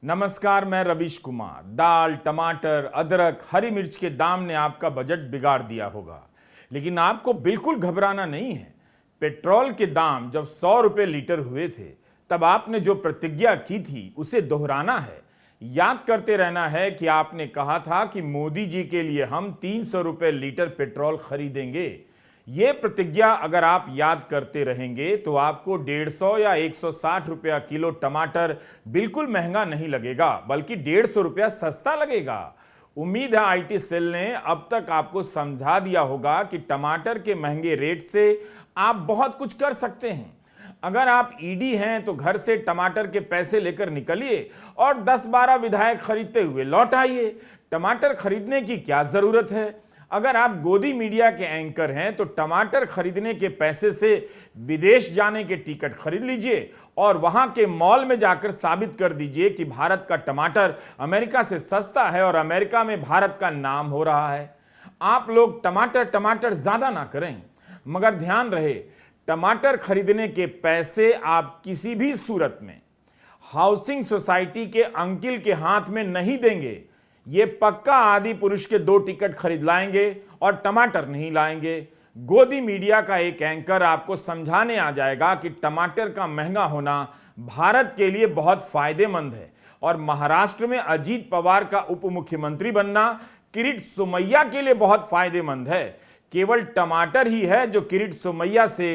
नमस्कार, मैं रविश कुमार। दाल, टमाटर, अदरक, हरी मिर्च के दाम ने आपका बजट बिगाड़ दिया होगा, लेकिन आपको बिल्कुल घबराना नहीं है। पेट्रोल के दाम जब 100 रुपए लीटर हुए थे, तब आपने जो प्रतिज्ञा की थी उसे दोहराना है। याद करते रहना है कि आपने कहा था कि मोदी जी के लिए हम 300 रुपए लीटर पेट्रोल खरीदेंगे। ये प्रतिज्ञा अगर आप याद करते रहेंगे तो आपको 150 या 160 रुपया किलो टमाटर बिल्कुल महंगा नहीं लगेगा, बल्कि 150 रुपया सस्ता लगेगा। उम्मीद है आईटी सेल ने अब तक आपको समझा दिया होगा कि टमाटर के महंगे रेट से आप बहुत कुछ कर सकते हैं। अगर आप ईडी हैं तो घर से टमाटर के पैसे लेकर निकलिए और 10-12 विधायक खरीदते हुए लौट आइए। टमाटर खरीदने की क्या जरूरत है? अगर आप गोदी मीडिया के एंकर हैं तो टमाटर खरीदने के पैसे से विदेश जाने के टिकट खरीद लीजिए और वहां के मॉल में जाकर साबित कर दीजिए कि भारत का टमाटर अमेरिका से सस्ता है और अमेरिका में भारत का नाम हो रहा है। आप लोग टमाटर ज्यादा ना करें, मगर ध्यान रहे, टमाटर खरीदने के पैसे आप किसी भी सूरत में हाउसिंग सोसाइटी के अंकिल के हाथ में नहीं देंगे। ये पक्का आदि पुरुष के 2 टिकट खरीद लाएंगे और टमाटर नहीं लाएंगे। गोदी मीडिया का एक एंकर आपको समझाने आ जाएगा कि टमाटर का महंगा होना भारत के लिए बहुत फायदेमंद है और महाराष्ट्र में अजीत पवार का उप मुख्यमंत्री बनना किरीट सोमैया के लिए बहुत फायदेमंद है। केवल टमाटर ही है जो किरीट सोमैया से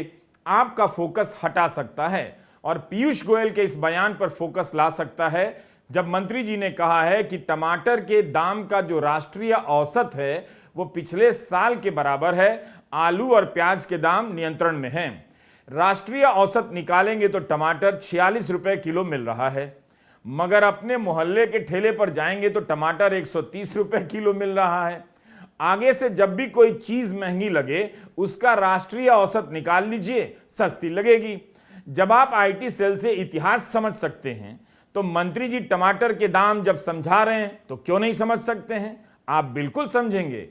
आपका फोकस हटा सकता है और पीयूष गोयल के इस बयान पर फोकस ला सकता है जब मंत्री जी ने कहा है कि टमाटर के दाम का जो राष्ट्रीय औसत है वो पिछले साल के बराबर है। आलू और प्याज के दाम नियंत्रण में हैं। राष्ट्रीय औसत निकालेंगे तो टमाटर 46 रुपए किलो मिल रहा है, मगर अपने मोहल्ले के ठेले पर जाएंगे तो टमाटर 130 रुपए किलो मिल रहा है। आगे से जब भी कोई चीज महंगी लगे उसका राष्ट्रीय औसत निकाल लीजिए, सस्ती लगेगी। जब आप आईटी सेल से इतिहास समझ सकते हैं तो मंत्री जी टमाटर के दाम जब समझा रहे हैं तो क्यों नहीं समझ सकते हैं? आप बिल्कुल समझेंगे।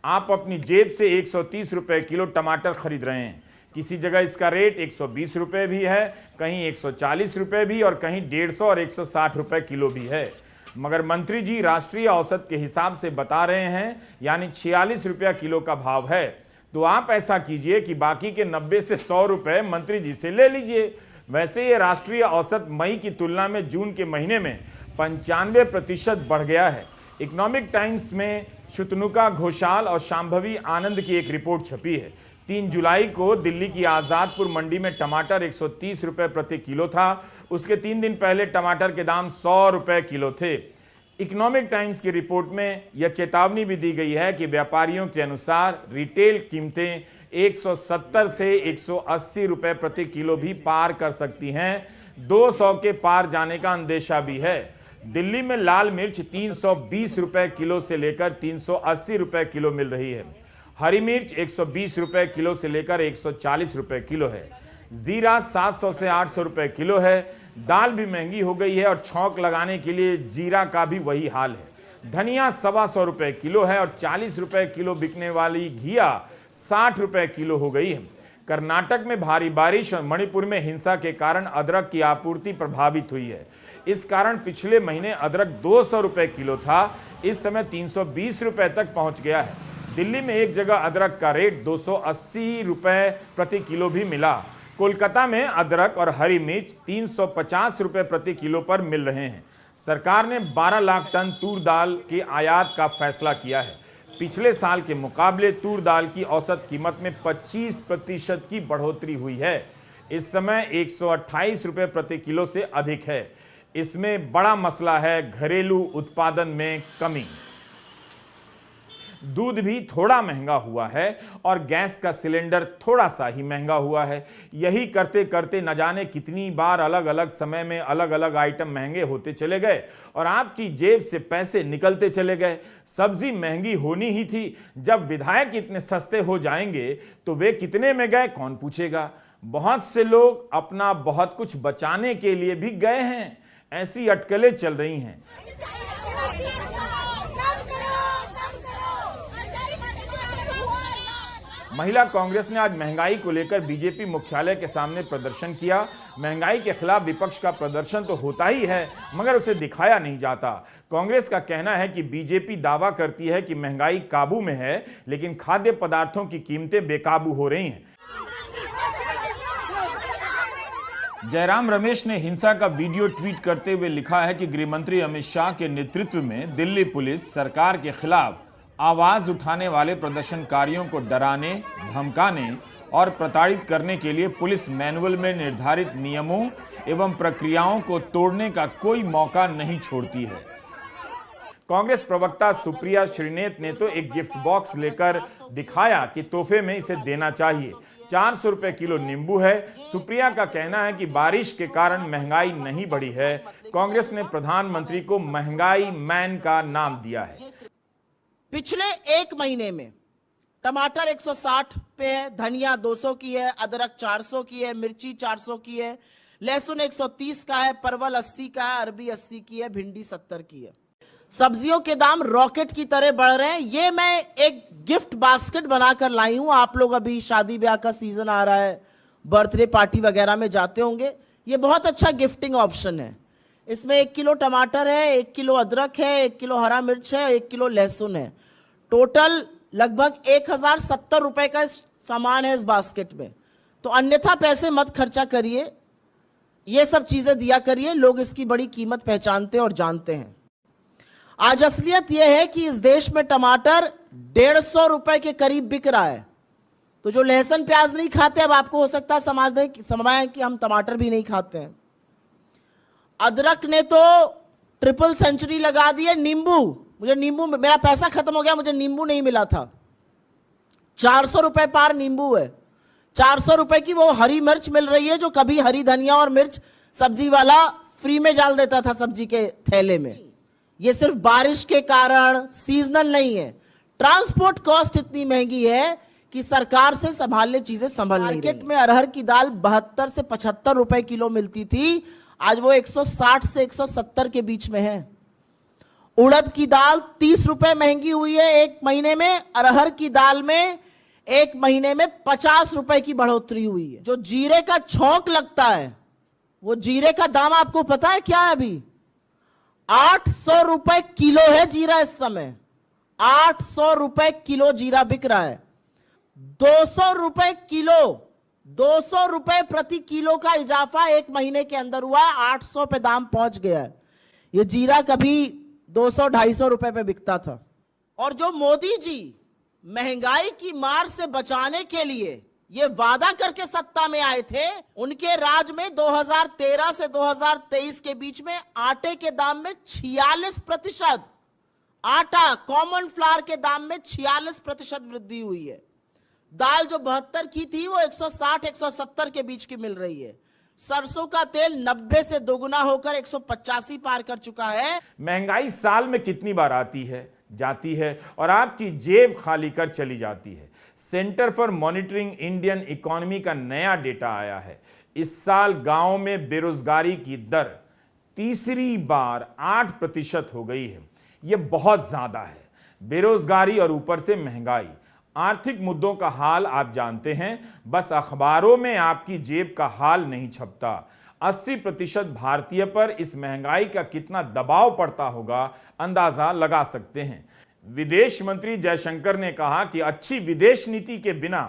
आप अपनी जेब से 130 रुपए किलो टमाटर खरीद रहे हैं। किसी जगह इसका रेट 120 रुपए भी है, कहीं 140 रुपए भी और कहीं 150 और 160 रुपए किलो भी है, मगर मंत्री जी राष्ट्रीय औसत के हिसाब से बता रहे हैं, यानी 46 रुपया किलो का भाव है। तो आप ऐसा कीजिए कि बाकी के 90 से 100 रुपए मंत्री जी से ले लीजिए। वैसे ये राष्ट्रीय औसत मई की तुलना में जून के महीने में 95% बढ़ गया है। इकोनॉमिक टाइम्स में शुतनुका घोषाल और शांभवी आनंद की एक रिपोर्ट छपी है। 3 जुलाई को दिल्ली की आजादपुर मंडी में टमाटर 130 रुपए प्रति किलो था। उसके 3 दिन पहले टमाटर के दाम 100 रुपए किलो थे। इकोनॉमिक टाइम्स की रिपोर्ट में यह चेतावनी भी दी गई है कि व्यापारियों के अनुसार रिटेल कीमतें 170 से 180 रुपए प्रति किलो भी पार कर सकती हैं। 200 के पार जाने का अंदेशा भी है। दिल्ली में लाल मिर्च 320 रुपए किलो से लेकर 380 रुपए किलो मिल रही है। हरी मिर्च 120 रुपए किलो से लेकर 140 रुपए किलो है। जीरा 700 से 800 रुपए किलो है। दाल भी महंगी हो गई है और छौंक लगाने के लिए जीरा का भी वही हाल है। धनिया 125 रुपए किलो है और 40 रुपए किलो बिकने वाली घिया 60 रुपए किलो हो गई है। कर्नाटक में भारी बारिश और मणिपुर में हिंसा के कारण अदरक की आपूर्ति प्रभावित हुई है। इस कारण पिछले महीने अदरक 200 रुपए किलो था, इस समय 320 रुपए तक पहुंच गया है। दिल्ली में एक जगह अदरक का रेट 280 रुपए प्रति किलो भी मिला। कोलकाता में अदरक और हरी मिर्च 350 रुपए प्रति किलो पर मिल रहे हैं। सरकार ने 12 लाख टन तूर दाल के आयात का फैसला किया है। पिछले साल के मुकाबले तूर दाल की औसत कीमत में 25% की बढ़ोतरी हुई है। इस समय 128 रुपए प्रति किलो से अधिक है। इसमें बड़ा मसला है घरेलू उत्पादन में कमी। दूध भी थोड़ा महंगा हुआ है और गैस का सिलेंडर थोड़ा सा ही महंगा हुआ है। यही करते करते न जाने कितनी बार अलग अलग समय में अलग अलग आइटम महंगे होते चले गए और आपकी जेब से पैसे निकलते चले गए। सब्जी महंगी होनी ही थी। जब विधायक इतने सस्ते हो जाएंगे तो वे कितने में गए कौन पूछेगा। बहुत से लोग अपना बहुत कुछ बचाने के लिए भी गए हैं। ऐसी अटकलें चल रही हैं। महिला कांग्रेस ने आज महंगाई को लेकर बीजेपी मुख्यालय के सामने प्रदर्शन किया। महंगाई के खिलाफ विपक्ष का प्रदर्शन तो होता ही है, मगर उसे दिखाया नहीं जाता। कांग्रेस का कहना है कि बीजेपी दावा करती है कि महंगाई काबू में है, लेकिन खाद्य पदार्थों की कीमतें बेकाबू हो रही हैं। जयराम रमेश ने हिंसा का वीडियो ट्वीट करते हुए लिखा है कि गृहमंत्री अमित शाह के नेतृत्व में दिल्ली पुलिस सरकार के खिलाफ आवाज उठाने वाले प्रदर्शनकारियों को डराने, धमकाने और प्रताड़ित करने के लिए पुलिस मैनुअल में निर्धारित नियमों एवं प्रक्रियाओं को तोड़ने का कोई मौका नहीं छोड़ती है। कांग्रेस प्रवक्ता सुप्रिया श्रीनेत ने तो एक गिफ्ट बॉक्स लेकर दिखाया कि तोहफे में इसे देना चाहिए। 400 रुपए किलो नींबू है। सुप्रिया का कहना है कि बारिश के कारण महंगाई नहीं बढ़ी है। कांग्रेस ने प्रधानमंत्री को महंगाई मैन का नाम दिया है। पिछले एक महीने में टमाटर 160 पे है, धनिया 200 की है, अदरक 400 की है, मिर्ची 400 की है, लहसुन 130 का है, परवल 80 का है, अरबी 80 की है, भिंडी 70 की है। सब्जियों के दाम रॉकेट की तरह बढ़ रहे हैं। ये मैं एक गिफ्ट बास्केट बनाकर लाई हूं। आप लोग अभी शादी ब्याह का सीजन आ रहा है, बर्थडे पार्टी वगैरह में जाते होंगे। ये बहुत अच्छा गिफ्टिंग ऑप्शन है। इसमें 1 किलो टमाटर है, 1 किलो अदरक है, 1 किलो हरा मिर्च है, 1 किलो लहसुन है। टोटल लगभग 1070 रुपए का सामान है इस बास्केट में। तो अन्यथा पैसे मत खर्चा करिए, ये सब चीजें दिया करिए। लोग इसकी बड़ी कीमत पहचानते और जानते हैं। आज असलियत यह है कि इस देश में टमाटर 150 रुपए के करीब बिक रहा है। तो जो लहसुन प्याज नहीं खाते, अब आपको हो सकता है समझाएं कि हम टमाटर भी नहीं खाते हैं। अदरक ने तो ट्रिपल सेंचुरी लगा दी है। नींबू, मेरा पैसा खत्म हो गया, मुझे नींबू नहीं मिला था। 400 रुपए पार नींबू है। 400 रुपए की वो हरी मिर्च मिल रही है जो कभी हरी धनिया और मिर्च सब्जी वाला फ्री में डाल देता था सब्जी के थैले में। ये सिर्फ बारिश के कारण सीजनल नहीं है। ट्रांसपोर्ट कॉस्ट इतनी महंगी है कि सरकार से संभालने चीजें संभल नहीं रही। मार्केट में अरहर की दाल 72 से 75 रुपए किलो मिलती थी, आज वो 160 से 170 के बीच में है। उड़द की दाल 30 रुपए महंगी हुई है एक महीने में। अरहर की दाल में एक महीने में 50 रुपए की बढ़ोतरी हुई है। जो जीरे का छौंक लगता है, वो जीरे का दाम आपको पता है क्या है? अभी 800 रुपए किलो है जीरा इस समय। 800 रुपए किलो जीरा बिक रहा है। 200 रुपए किलो, 200 रुपए प्रति किलो का इजाफा एक महीने के अंदर हुआ है। 800 पे दाम पहुंच गया है। ये जीरा कभी 200-250 रुपए पे बिकता था। और जो मोदी जी महंगाई की मार से बचाने के लिए ये वादा करके सत्ता में आए थे, उनके राज में 2013 से 2023 के बीच में आटे के दाम में 46%, आटा कॉमन फ्लावर के दाम में 46% वृद्धि हुई है। दाल जो 72 की थी वो 160-170 के बीच की मिल रही है। सरसों का तेल 90 से दोगुना होकर 185 पार कर चुका है। महंगाई साल में कितनी बार आती है, जाती है और आपकी जेब खाली कर चली जाती है। Centre for monitoring Indian economy का नया डेटा आया है। इस साल गांव में बेरोजगारी की दर तीसरी बार 8% हो गई है। यह बहुत ज्यादा है। बेरोजगारी और ऊपर से महंगाई। आर्थिक मुद्दों का हाल आप जानते हैं, बस अखबारों में आपकी जेब का हाल नहीं छपता। 80% भारतीय पर इस महंगाई का कितना दबाव पड़ता होगा, अंदाजा लगा सकते हैं। विदेश मंत्री जयशंकर ने कहा कि अच्छी विदेश नीति के बिना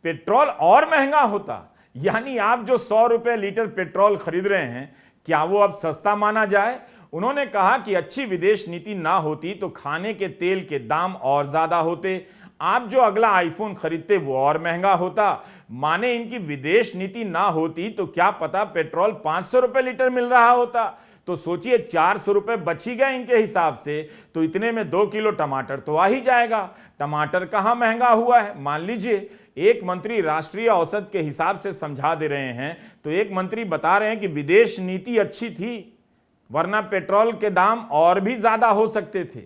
पेट्रोल और महंगा होता। यानी आप जो 100 रुपए लीटर पेट्रोल खरीद रहे हैं, क्या वो अब सस्ता माना जाए? उन्होंने कहा कि अच्छी विदेश नीति ना होती तो खाने के तेल के दाम और ज्यादा होते। आप जो अगला आईफोन खरीदते वो और महंगा होता। माने इनकी विदेश नीति ना होती तो क्या पता पेट्रोल 500 रुपए लीटर मिल रहा होता। तो सोचिए 400 रुपए बच ही गए इनके हिसाब से, तो इतने में 2 किलो टमाटर तो आ ही जाएगा। टमाटर कहां महंगा हुआ है? मान लीजिए एक मंत्री राष्ट्रीय औसत के हिसाब से समझा दे रहे हैं, तो एक मंत्री बता रहे हैं कि विदेश नीति अच्छी थी, वरना पेट्रोल के दाम और भी ज्यादा हो सकते थे।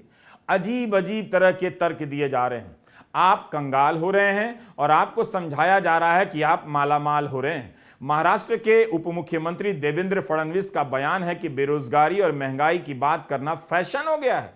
अजीब अजीब तरह के तर्क दिए जा रहे हैं। आप कंगाल हो रहे हैं और आपको समझाया जा रहा है कि आप मालामाल हो रहे हैं। महाराष्ट्र के उप मुख्यमंत्री देवेंद्र फडणवीस का बयान है कि बेरोजगारी और महंगाई की बात करना फैशन हो गया है।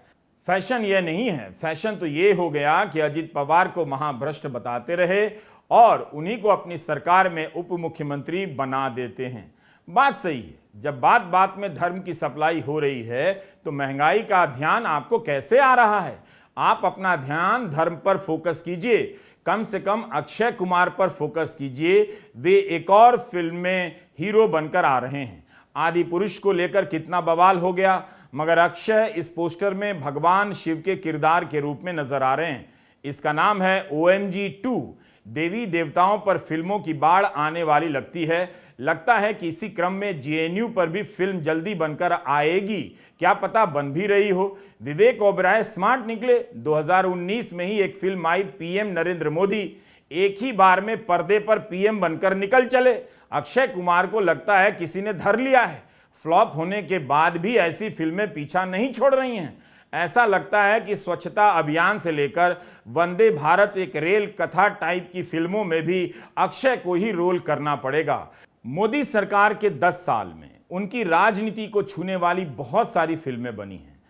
फैशन यह नहीं है, फैशन तो यह हो गया कि अजित पवार को महाभ्रष्ट बताते रहे और उन्हीं को अपनी सरकार में उप मुख्यमंत्री बना देते हैं। बात सही है, जब बात बात में धर्म की सप्लाई हो रही है तो महंगाई का ध्यान आपको कैसे आ रहा है? आप अपना ध्यान धर्म पर फोकस कीजिए, कम से कम अक्षय कुमार पर फोकस कीजिए। वे एक और फिल्म में हीरो बनकर आ रहे हैं। आदि पुरुष को लेकर कितना बवाल हो गया, मगर अक्षय इस पोस्टर में भगवान शिव के किरदार के रूप में नजर आ रहे हैं। इसका नाम है OMG 2। देवी देवताओं पर फिल्मों की बाढ़ आने वाली लगती है। लगता है कि इसी क्रम में JNU पर भी फिल्म जल्दी बनकर आएगी, क्या पता बन भी रही हो। विवेक ओबराय स्मार्ट निकले। 2019 में ही एक फिल्म आई PM नरेंद्र मोदी, एक ही बार में पर्दे पर PM बनकर निकल चले। अक्षय कुमार को लगता है किसी ने धर लिया है। फ्लॉप होने के बाद भी ऐसी फिल्में पीछा नहीं छोड़ रही हैं। ऐसा लगता है कि स्वच्छता अभियान से लेकर वंदे भारत एक रेल कथा टाइप की फिल्मों में भी अक्षय को ही रोल करना पड़ेगा। मोदी सरकार के 10 साल में उनकी राजनीति को छूने वाली बहुत सारी फिल्में बनी हैं।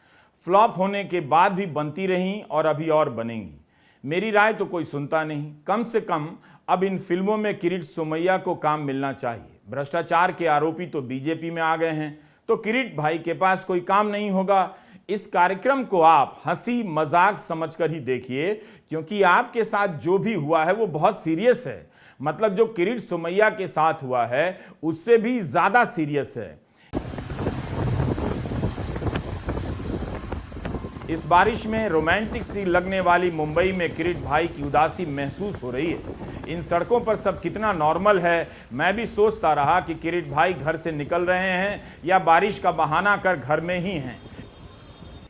फ्लॉप होने के बाद भी बनती रहीं और अभी और बनेंगी। मेरी राय तो कोई सुनता नहीं। कम से कम अब इन फिल्मों में किरीट सोमैया को काम मिलना चाहिए। भ्रष्टाचार के आरोपी तो बीजेपी में आ गए हैं, तो किरीट भाई के पास कोई काम नहीं होगा। इस कार्यक्रम को आप हंसी मजाक समझकर ही देखिए, क्योंकि आपके साथ जो भी हुआ है वो बहुत सीरियस है। मतलब जो किरीट सोमैया के साथ हुआ है उससे भी ज्यादा सीरियस है। इस बारिश में रोमांटिक सी लगने वाली मुंबई में किरीट भाई की उदासी महसूस हो रही है। इन सड़कों पर सब कितना नॉर्मल है। मैं भी सोचता रहा कि किरीट भाई घर से निकल रहे हैं या बारिश का बहाना कर घर में ही हैं।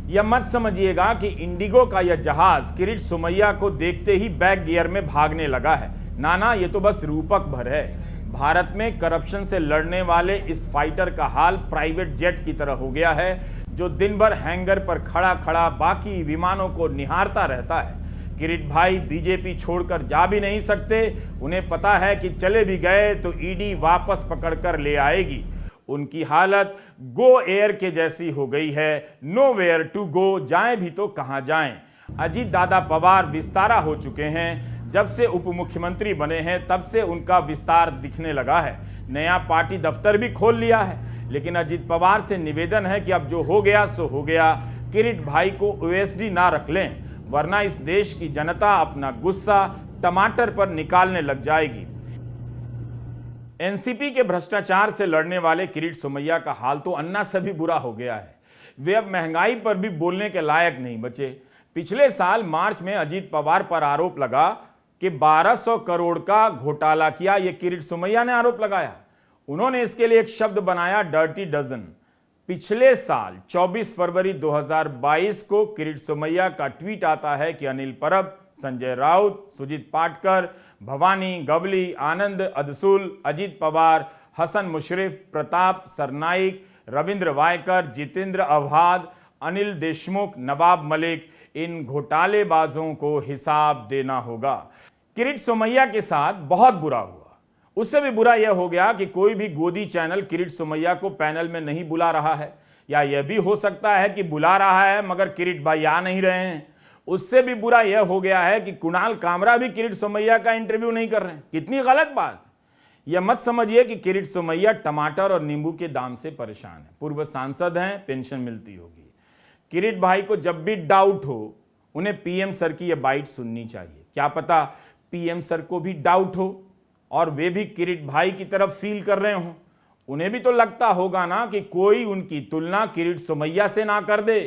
यह मत समझिएगा कि इंडिगो का यह जहाज किरीट सोमैया को देखते ही बैक गियर में भागने लगा है। ना, ये तो बस रूपक भर है। भारत में करप्शन से लड़ने वाले इस फाइटर का हाल प्राइवेट जेट की तरह हो गया है, जो दिन भर हैंगर पर खड़ा खड़ा बाकी विमानों को निहारता रहता है। किरीट भाई बीजेपी छोड़कर जा भी नहीं सकते। उन्हें पता है कि चले भी गए तो ईडी वापस पकड़कर ले आएगी। उनकी हालत गो एयर के जैसी हो गई है, नो वेयर टू गो। जाएं भी तो कहां जाएं। अजीत दादा पवार विस्तारा हो चुके हैं। जब से उप मुख्यमंत्री बने हैं तब से उनका विस्तार दिखने लगा है। नया पार्टी दफ्तर भी खोल लिया है। लेकिन अजीत पवार से निवेदन है कि अब जो हो गया सो हो गया। किरीट भाई को OSD ना रख लें, वरना इस देश की जनता अपना गुस्सा टमाटर पर निकालने लग जाएगी। एनसीपी के भ्रष्टाचार से लड़ने वाले किरीट सोमैया का हाल तो अन्ना से भी बुरा हो गया है। वे अब महंगाई पर भी बोलने के लायक नहीं बचे। पिछले साल मार्च में अजीत पवार पर आरोप लगा कि 1200 करोड़ का घोटाला किया। यह किरीट सोमैया ने आरोप लगाया। उन्होंने इसके लिए एक शब्द बनाया, डर्टी डजन। पिछले साल 24 फरवरी 2022 को किरीट सोमैया का ट्वीट आता है कि अनिल परब, संजय राउत, सुजीत पाटकर, भवानी गवली, आनंद अदसुल, अजीत पवार, हसन मुशर्रफ, प्रताप सरनाइक, रविंद्र वायकर, जितेंद्र अवहाद, अनिल देशमुख, नवाब मलिक, इन घोटालेबाजों को हिसाब देना होगा। किरीट सोमैया के साथ बहुत बुरा हुआ। उससे भी बुरा यह हो गया कि कोई भी गोदी चैनल किरीट सोमैया को पैनल में नहीं बुला रहा है, या यह भी हो सकता है कि बुला रहा है मगर किरीट भाई आ नहीं रहे हैं। उससे भी बुरा यह हो गया है कि कुणाल कामरा भी किरीट सोमैया का इंटरव्यू नहीं कर रहे हैं। कितनी गलत बात। यह मत समझिए कि किरीट सोमैया टमाटर और नींबू के दाम से परेशान है। पूर्व सांसद हैं, पेंशन मिलती होगी। किरीट भाई को जब भी डाउट हो उन्हें PM सर की यह बाइट सुननी चाहिए। क्या पता PM सर को भी डाउट हो और वे भी किरीट भाई की तरफ फील कर रहे हों। उन्हें भी तो लगता होगा ना कि कोई उनकी तुलना किरीट सोमैया से ना कर दे।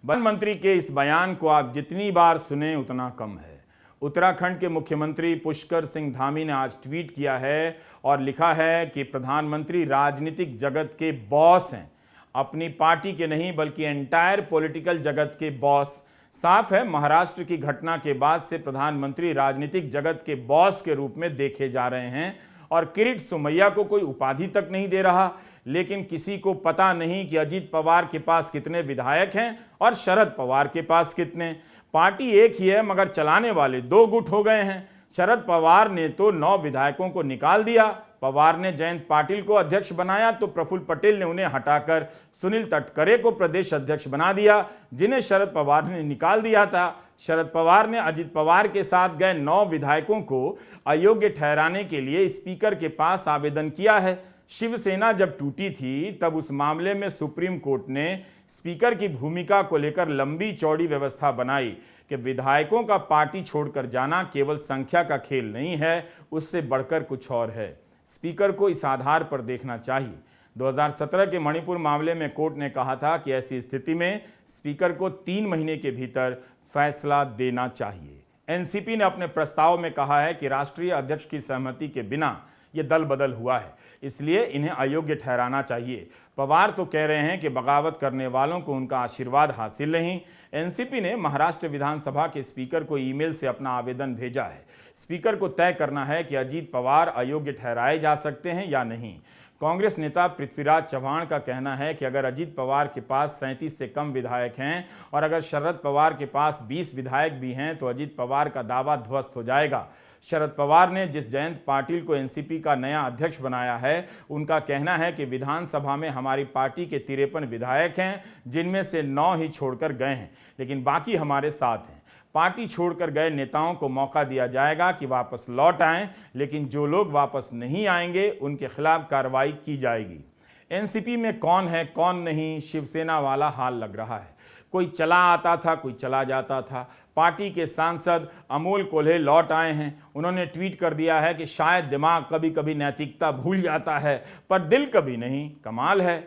प्रधानमंत्री के इस बयान को आप जितनी बार सुने उतना कम है। उत्तराखंड के मुख्यमंत्री पुष्कर सिंह धामी ने आज ट्वीट किया है और लिखा है कि प्रधानमंत्री राजनीतिक जगत के बॉस हैं, अपनी पार्टी के नहीं बल्कि एंटायर पॉलिटिकल जगत के बॉस। साफ है, महाराष्ट्र की घटना के बाद से प्रधानमंत्री राजनीतिक जगत के बॉस के रूप में देखे जा रहे हैं और किरीट सोमैया को कोई उपाधि तक नहीं दे रहा। लेकिन किसी को पता नहीं कि अजीत पवार के पास कितने विधायक हैं और शरद पवार के पास कितने। पार्टी एक ही है मगर चलाने वाले 2 गुट हो गए हैं। शरद पवार ने तो 9 विधायकों को निकाल दिया, पवार ने जयंत पाटिल को अध्यक्ष बनाया तो प्रफुल्ल पटेल ने उन्हें हटाकर सुनील तटकरे को प्रदेश अध्यक्ष बना दिया, जिन्हें शरद पवार ने निकाल दिया था। शरद पवार ने अजित पवार के साथ गए 9 विधायकों को अयोग्य ठहराने के लिए स्पीकर के पास आवेदन किया है। शिवसेना जब टूटी थी तब उस मामले में सुप्रीम कोर्ट ने स्पीकर की भूमिका को लेकर लंबी चौड़ी व्यवस्था बनाई कि विधायकों का पार्टी छोड़कर जाना केवल संख्या का खेल नहीं है, उससे बढ़कर कुछ और है। स्पीकर को इस आधार पर देखना चाहिए। 2017 के मणिपुर मामले में कोर्ट ने कहा था कि ऐसी स्थिति में स्पीकर को 3 महीने के भीतर फैसला देना चाहिए। एनसीपी ने अपने प्रस्ताव में कहा है कि राष्ट्रीय अध्यक्ष की सहमति के बिना यह दल बदल हुआ है, इसलिए इन्हें अयोग्य ठहराना चाहिए। पवार तो कह रहे हैं कि बगावत करने वालों को उनका आशीर्वाद हासिल नहीं। एनसीपी ने महाराष्ट्र विधानसभा के स्पीकर को ईमेल से अपना आवेदन भेजा है। स्पीकर को तय करना है कि अजीत पवार अयोग्य ठहराए जा सकते हैं या नहीं। कांग्रेस नेता पृथ्वीराज चव्हाण का कहना है कि अगर अजीत पवार के पास 37 से कम विधायक हैं और अगर शरद पवार के पास 20 विधायक भी हैं तो अजीत पवार का दावा ध्वस्त हो जाएगा। शरद पवार ने जिस जयंत पाटिल को एनसीपी का नया अध्यक्ष बनाया है, उनका कहना है कि विधानसभा में हमारी पार्टी के 53 विधायक हैं, जिनमें से 9 ही छोड़कर गए हैं, लेकिन बाकी हमारे साथ हैं। पार्टी छोड़कर गए नेताओं को मौका दिया जाएगा कि वापस लौट आएं, लेकिन जो लोग वापस नहीं आएंगे उनके खिलाफ कार्रवाई की जाएगी। एनसीपी में कौन है कौन नहीं, शिवसेना वाला हाल लग रहा है। कोई चला आता था, कोई चला जाता था। पार्टी के सांसद अमोल कोल्हे लौट आए हैं। उन्होंने ट्वीट कर दिया है कि शायद दिमाग कभी कभी नैतिकता भूल जाता है पर दिल कभी नहीं। कमाल है।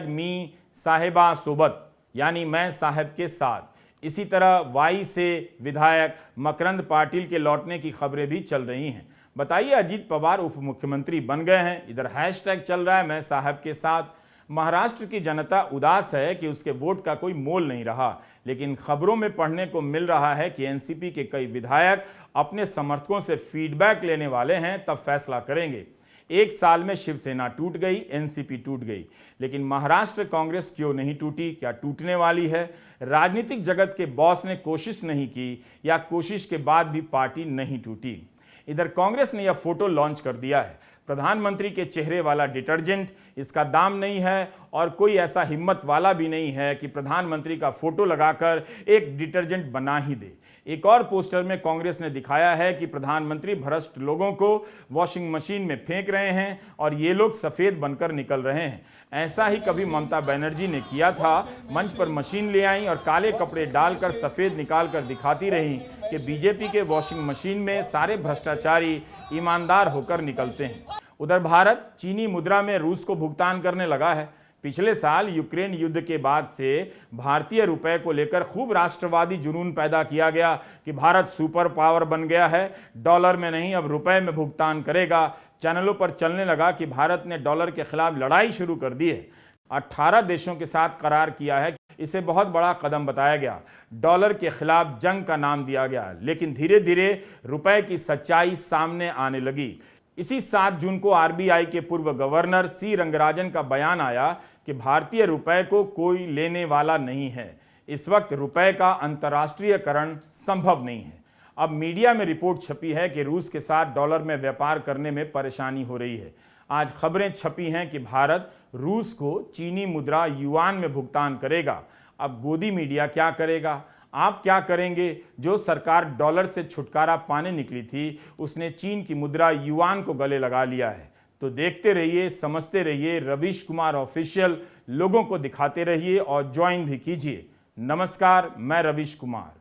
#मी साहिबा सोबत, यानी मैं साहब के साथ। इसी तरह वाई से विधायक मकरंद पाटिल के लौटने की खबरें भी चल रही हैं। बताइए, अजीत पवार उप मुख्यमंत्री बन गए हैं, इधर हैशटैग चल रहा है मैं साहब के साथ। महाराष्ट्र की जनता उदास है कि उसके वोट का कोई मोल नहीं रहा, लेकिन खबरों में पढ़ने को मिल रहा है कि एनसीपी के कई विधायक अपने समर्थकों से फीडबैक लेने वाले हैं, तब फैसला करेंगे। 1 साल में शिवसेना टूट गई, एनसीपी टूट गई, लेकिन महाराष्ट्र कांग्रेस क्यों नहीं टूटी? क्या टूटने वाली है? राजनीतिक जगत के बॉस ने कोशिश नहीं की या कोशिश के बाद भी पार्टी नहीं टूटी? इधर कांग्रेस ने यह फोटो लॉन्च कर दिया है, प्रधानमंत्री के चेहरे वाला डिटर्जेंट। इसका दाम नहीं है और कोई ऐसा हिम्मत वाला भी नहीं है कि प्रधानमंत्री का फोटो लगाकर एक डिटर्जेंट बना ही दे। एक और पोस्टर में कांग्रेस ने दिखाया है कि प्रधानमंत्री भ्रष्ट लोगों को वॉशिंग मशीन में फेंक रहे हैं और ये लोग सफेद बनकर निकल रहे हैं। ऐसा ही कभी ममता बनर्जी ने किया था। मंच पर मशीन ले आई और काले कपड़े डालकर सफेद निकालकर दिखाती रही कि बीजेपी के वॉशिंग मशीन में सारे भ्रष्टाचारी ईमानदार होकर निकलते हैं। उधर भारत चीनी मुद्रा में रूस को भुगतान करने लगा है। पिछले साल यूक्रेन युद्ध के बाद से भारतीय रुपए को लेकर खूब राष्ट्रवादी जुनून पैदा किया गया कि भारत सुपर पावर बन गया है, डॉलर में नहीं अब रुपए में भुगतान करेगा। चैनलों पर चलने लगा कि भारत ने डॉलर के खिलाफ लड़ाई शुरू कर दी है। 18 देशों के साथ करार किया है। इसे बहुत बड़ा कदम बताया गया। डॉलर के खिलाफ जंग का नाम दिया गया, लेकिन धीरे धीरे रुपए की सच्चाई सामने आने लगी। इसी 7 जून को आरबीआई के पूर्व गवर्नर सी रंगराजन का बयान आया कि भारतीय रुपए को कोई लेने वाला नहीं है। इस वक्त रुपए का अंतर्राष्ट्रीयकरण संभव नहीं है। अब मीडिया में रिपोर्ट छपी है कि रूस के साथ डॉलर में व्यापार करने में परेशानी हो रही है। आज खबरें छपी हैं कि भारत रूस को चीनी मुद्रा युआन में भुगतान करेगा। अब गोदी मीडिया क्या करेगा? आप क्या करेंगे? जो सरकार डॉलर से छुटकारा पाने निकली थी, उसने चीन की मुद्रा युआन को गले लगा लिया है। तो देखते रहिए, समझते रहिए। रवीश कुमार ऑफिशियल लोगों को दिखाते रहिए और ज्वाइन भी कीजिए। नमस्कार, मैं रवीश कुमार।